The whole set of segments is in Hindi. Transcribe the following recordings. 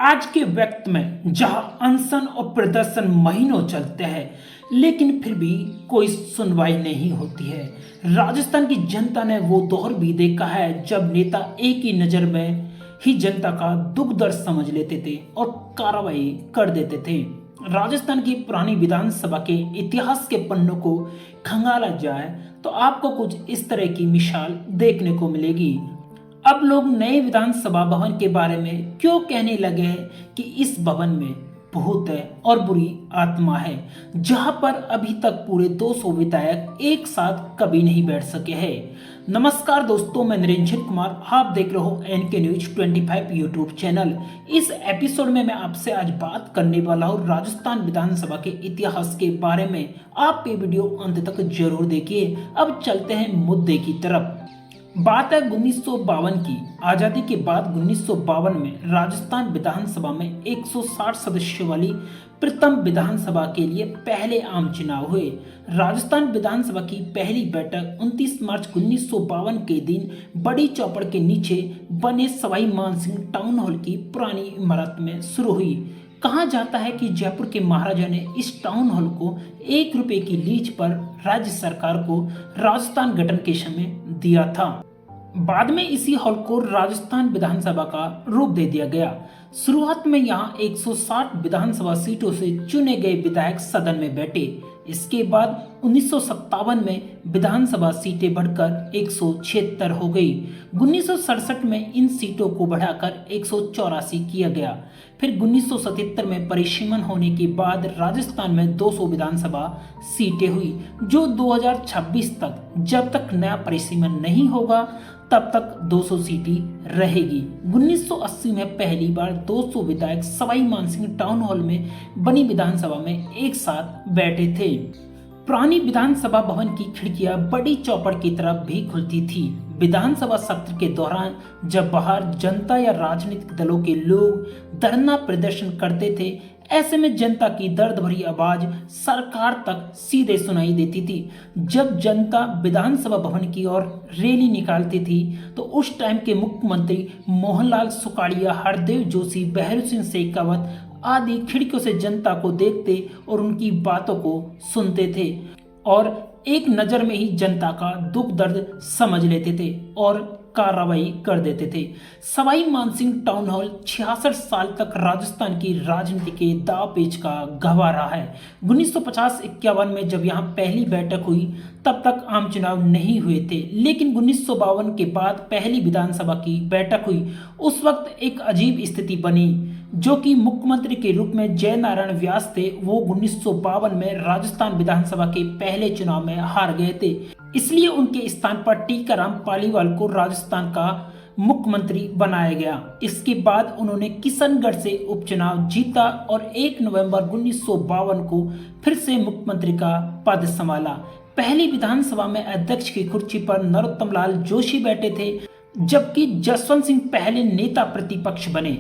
आज के वक्त में जहां अनशन और प्रदर्शन महीनों चलते हैं, लेकिन फिर भी कोई सुनवाई नहीं होती है। राजस्थान की जनता ने वो दौर भी देखा है जब नेता एक ही नज़र में ही जनता का दुख दर्द समझ लेते थे और कार्रवाई कर देते थे। राजस्थान की पुरानी विधानसभा के इतिहास के पन्नों को खंगाला जाए तो आपको कुछ इस तरह की मिसाल देखने को मिलेगी। अब लोग नए विधानसभा भवन के बारे में क्यों कहने लगे हैं कि इस भवन में भूत है और बुरी आत्मा है, जहां पर अभी तक पूरे 200 विधायक एक साथ कभी नहीं बैठ सके हैं। नमस्कार दोस्तों, मैं निरंजन कुमार, आप देख रहे हो एनके न्यूज 25 यूट्यूब चैनल। इस एपिसोड में मैं आपसे आज बात करने वाला हूँ राजस्थान विधानसभा के इतिहास के बारे में। आप ये वीडियो अंत तक जरूर देखिए। अब चलते हैं मुद्दे की तरफ। बात है 1952 की। आज़ादी के बाद 1952 में राजस्थान विधानसभा में 160 सदस्यों वाली प्रथम विधानसभा के लिए पहले आम चुनाव हुए। राजस्थान विधानसभा की पहली बैठक 29 मार्च 1952 के दिन बड़ी चौपड़ के नीचे बने सवाई मानसिंह टाउन हॉल की पुरानी इमारत में शुरू हुई। कहा जाता है कि जयपुर के महाराजा ने इस टाउन हॉल को 1 रुपए की लीज पर राज्य सरकार को राजस्थान गठन के समय दिया था। बाद में इसी हॉल को राजस्थान विधानसभा का रूप दे दिया गया। शुरुआत में यहाँ 160 विधानसभा सीटों से चुने गए विधायक सदन में बैठे। इसके बाद 1957 में विधानसभा सीटें बढ़कर 176 हो गई। 1967 में इन सीटों को बढ़ाकर 184 किया गया। फिर 1977 में परिसीमन होने के बाद राजस्थान में 200 विधानसभा सीटें हुई, जो 2026 तक, जब तक नया परिसीमन नहीं होगा तब तक 200 सीटें रहेगी। 1980 में पहली बार 200 विधायक सवाई मानसिंह टाउन हॉल में बनी विधानसभा में एक साथ बैठे थे। पुरानी विधानसभा भवन की खिड़कियां बड़ी चौपड़ की तरफ भी खुलती थी। विधानसभा सत्र के दौरान जब बाहर जनता या राजनीतिक दलों के लोग धरना प्रदर्शन करते थे, ऐसे में जनता की दर्द भरी आवाज सरकार तक सीधे सुनाई देती थी। जब जनता विधानसभा भवन की ओर रैली निकालती थी तो उस टाइम के मुख्यमंत्री मोहनलाल सुखाड़िया, हरदेव जोशी, बहरू सिंह शेखावत आदि खिड़कियों से जनता को देखते और उनकी बातों को सुनते थे और एक नज़र में ही जनता का दुख दर्द समझ लेते थे और कार्रवाई कर देते थे। सवाई मानसिंह टाउन हॉल 66 साल तक राजस्थान की राजनीति के दाव पेच का गवाह रहा है। 1950-51 में जब यहाँ पहली बैठक हुई तब तक आम चुनाव नहीं हुए थे, लेकिन 1952 के बाद पहली विधानसभा की बैठक हुई। उस वक्त एक अजीब स्थिति बनी, जो कि मुख्यमंत्री के रूप में जय नारायण व्यास थे। वो 1952 में राजस्थान विधानसभा के पहले चुनाव में हार गए थे, इसलिए उनके स्थान पर टीकाराम पालीवाल को राजस्थान का मुख्यमंत्री बनाया गया। इसके बाद उन्होंने किशनगढ़ से उपचुनाव जीता और 1 नवंबर 1952 को फिर से मुख्यमंत्री का पद संभाला। पहली विधानसभा में अध्यक्ष की कुर्सी पर नरोत्तम लाल जोशी बैठे थे, जबकि जसवंत सिंह पहले नेता प्रतिपक्ष बने।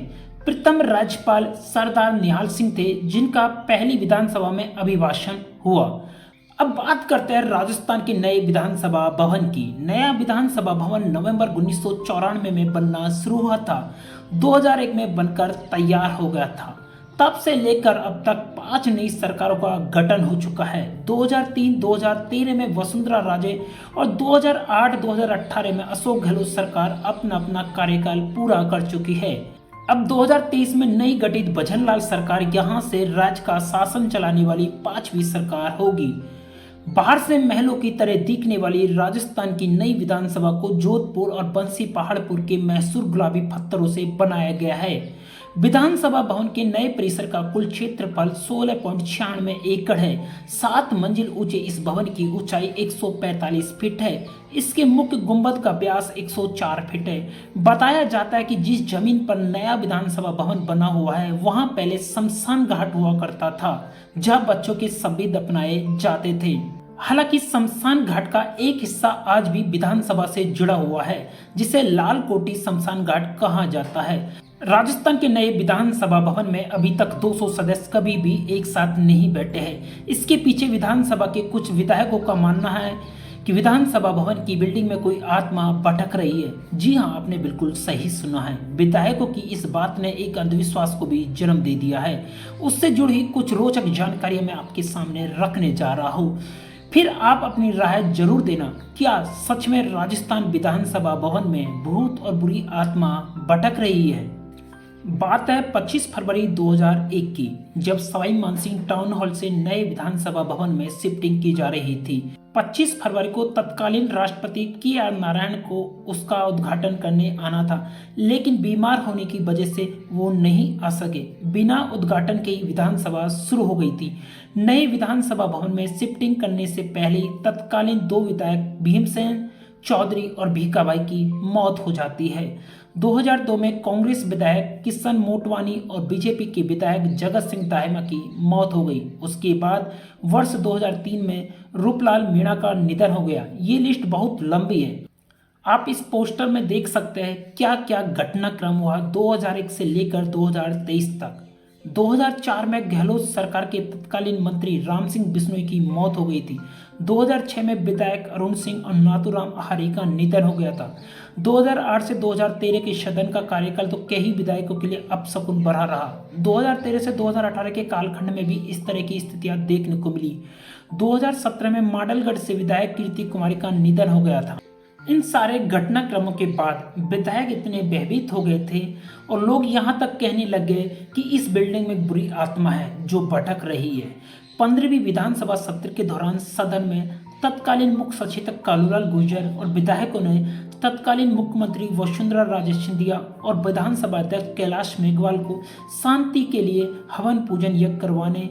प्रथम राज्यपाल सरदार निहाल सिंह थे, जिनका पहली विधानसभा में अभिभाषण हुआ। अब बात करते हैं राजस्थान के नए विधानसभा भवन की। नया विधानसभा भवन नवंबर 1994 में बनना शुरू हुआ था। 2001 में बनकर तैयार हो गया था। तब से लेकर अब तक 5 नई सरकारों का गठन हो चुका है। 2003-2013 में वसुंधरा राजे और 2008-2018 में अशोक गहलोत सरकार अपना अपना कार्यकाल पूरा कर चुकी है। अब 2023 में नई गठित भजनलाल सरकार यहां से राज्य का शासन चलाने वाली 5वीं सरकार होगी। बाहर से महलों की तरह दिखने वाली राजस्थान की नई विधानसभा को जोधपुर और बंसी पहाड़पुर के मैसूर गुलाबी पत्थरों से बनाया गया है। विधानसभा भवन के नए परिसर का कुल क्षेत्रफल 16.96 एकड़ है। 7 मंजिल ऊंचे इस भवन की ऊंचाई 145 फीट है। इसके मुख्य गुंबद का व्यास 104 फीट है। बताया जाता है कि जिस जमीन पर नया विधानसभा भवन बना हुआ है, वहां पहले शमशान घाट हुआ करता था, जहां बच्चों के शव दफनाए जाते थे। हालांकि शमशान घाट का एक हिस्सा आज भी विधानसभा से जुड़ा हुआ है, जिसे लाल कोटी शमशान घाट कहा जाता है। राजस्थान के नए विधानसभा भवन में अभी तक 200 सदस्य कभी भी एक साथ नहीं बैठे हैं। इसके पीछे विधानसभा के कुछ विधायकों का मानना है कि विधानसभा भवन की बिल्डिंग में कोई आत्मा भटक रही है। जी हाँ, आपने बिल्कुल सही सुना है। विधायकों की इस बात ने एक अंधविश्वास को भी जन्म दे दिया है। उससे जुड़ी कुछ रोचक जानकारी मैं आपके सामने रखने जा रहा हूँ, फिर आप अपनी राय जरूर देना। क्या सच में राजस्थान विधानसभा भवन में भूत और बुरी आत्मा भटक रही है? बात है 25 फरवरी 2001 की, जब सवाई मानसिंह टाउन हॉल से नए विधानसभा भवन में शिफ्टिंग की जा रही थी। 25 फरवरी को तत्कालीन राष्ट्रपति के.आर. नारायण को उसका उद्घाटन करने आना था, लेकिन बीमार होने की वजह से वो नहीं आ सके। बिना उद्घाटन के ही विधानसभा शुरू हो गई थी। नए विधानसभा भवन में शिफ्टिंग करने से पहले तत्कालीन 2 विधायक भीमसेन चौधरी और भीखाबाई की मौत हो जाती है। 2002 में कांग्रेस विधायक किशन मोटवानी और बीजेपी के विधायक जगत सिंह दाहिमा की मौत हो गई। उसके बाद वर्ष 2003 में रूपलाल मीणा का निधन हो गया। ये लिस्ट बहुत लंबी है, आप इस पोस्टर में देख सकते हैं क्या क्या घटनाक्रम हुआ 2001 से लेकर 2023 तक। 2004 में गहलोत सरकार के तत्कालीन मंत्री राम सिंह बिश्नोई की मौत हो गई थी। 2006 में विधायक अरुण सिंह और नाथूराम आहारी का निधन हो गया था। 2008 से 2013 के सदन का कार्यकाल तो कई विधायकों के लिए अपशकुन भरा रहा। 2013 से 2018 के कालखंड में भी इस तरह की स्थितियां देखने को मिली। 2017 में माडलगढ़ से विधायक कीर्ति कुमारी का निधन हो गया था। इन सारे घटनाक्रमों के बाद विधायक इतने भयभीत हो गए थे और लोग यहाँ तक कहने लगे कि इस बिल्डिंग में बुरी आत्मा है जो भटक रही है। 15वीं विधानसभा सत्र के दौरान सदन में तत्कालीन मुख्य सचेतक कालूलाल गुर्जर और विधायकों ने तत्कालीन मुख्यमंत्री वसुंधरा राजे सिंधिया और विधानसभा अध्यक्ष कैलाश मेघवाल को शांति के लिए हवन पूजन यज्ञ करवाने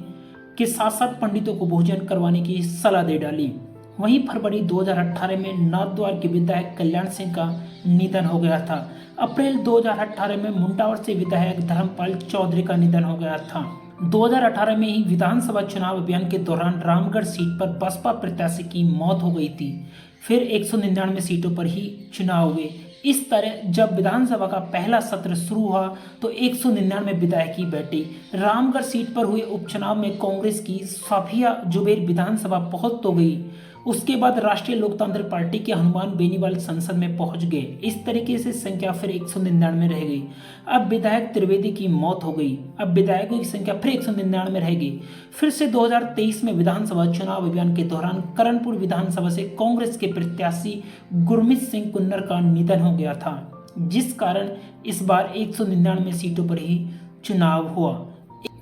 के साथ साथ पंडितों को भोजन करवाने की सलाह दे डाली। वहीं फरवरी 2018 में नाथद्वार के विधायक कल्याण सिंह का निधन हो गया था। अप्रैल 2018 में मुंडावर से विधायक धर्मपाल चौधरी का निधन हो गया था। 2018 में ही विधानसभा चुनाव अभियान के दौरान रामगढ़ सीट पर बसपा प्रत्याशी की मौत हो गई थी। फिर 199 सीटों पर ही चुनाव हुए। इस तरह जब विधानसभा का पहला सत्र शुरू हुआ तो 199 विधायक ही बैठे। रामगढ़ सीट पर हुए उपचुनाव में कांग्रेस की साफिया जुबैर विधानसभा पहुंच तो गई, उसके बाद राष्ट्रीय लोकतांत्रिक पार्टी के हनुमान बेनीवाल संसद में पहुंच गए। इस तरीके से संख्या फिर 199 रह गई। अब विधायक त्रिवेदी की मौत हो गई, अब विधायकों की संख्या फिर 199 रह गई। फिर से 2023 में विधानसभा चुनाव अभियान के दौरान करणपुर विधानसभा से कांग्रेस के प्रत्याशी गुरमीत सिंह कुन्नर का निधन हो गया था, जिस कारण इस बार 199 सीटों पर ही चुनाव हुआ।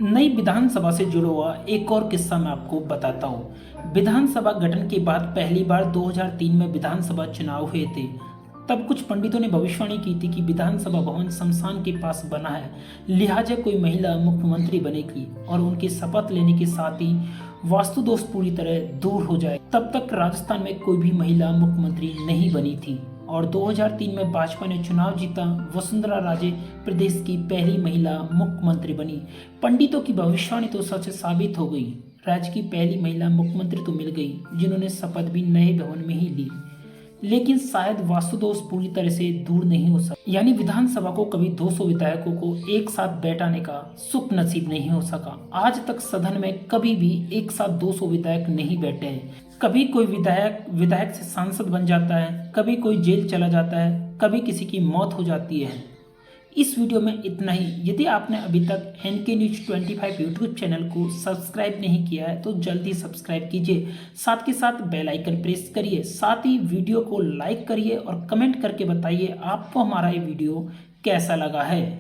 नई विधानसभा से जुड़ा हुआ एक और किस्सा मैं आपको बताता हूँ। विधानसभा गठन के बाद पहली बार 2003 में विधानसभा चुनाव हुए थे। तब कुछ पंडितों ने भविष्यवाणी की थी कि विधानसभा भवन शमशान के पास बना है, लिहाजा कोई महिला मुख्यमंत्री बनेगी और उनके शपथ लेने के साथ ही वास्तु दोष पूरी तरह दूर हो जाए। तब तक राजस्थान में कोई भी महिला मुख्यमंत्री नहीं बनी थी और 2003 में भाजपा ने चुनाव जीता। वसुंधरा राजे प्रदेश की पहली महिला मुख्यमंत्री बनी। पंडितों की भविष्यवाणी तो सच साबित हो गई। राज्य की पहली महिला मुख्यमंत्री तो मिल गई जिन्होंने शपथ भी नए भवन में ही ली, लेकिन शायद वास्तुदोष पूरी तरह से दूर नहीं हो सका। यानी विधानसभा को कभी 200 विधायकों को एक साथ बैठाने का सुख नसीब नहीं हो सका। आज तक सदन में कभी भी एक साथ 200 विधायक नहीं बैठे हैं। कभी कोई विधायक से सांसद बन जाता है, कभी कोई जेल चला जाता है, कभी किसी की मौत हो जाती है। इस वीडियो में इतना ही। यदि आपने अभी तक NK News 25 यूट्यूब चैनल को सब्सक्राइब नहीं किया है तो जल्दी सब्सक्राइब कीजिए, साथ के साथ बेल आइकन प्रेस करिए, साथ ही वीडियो को लाइक करिए और कमेंट करके बताइए आपको हमारा ये वीडियो कैसा लगा है।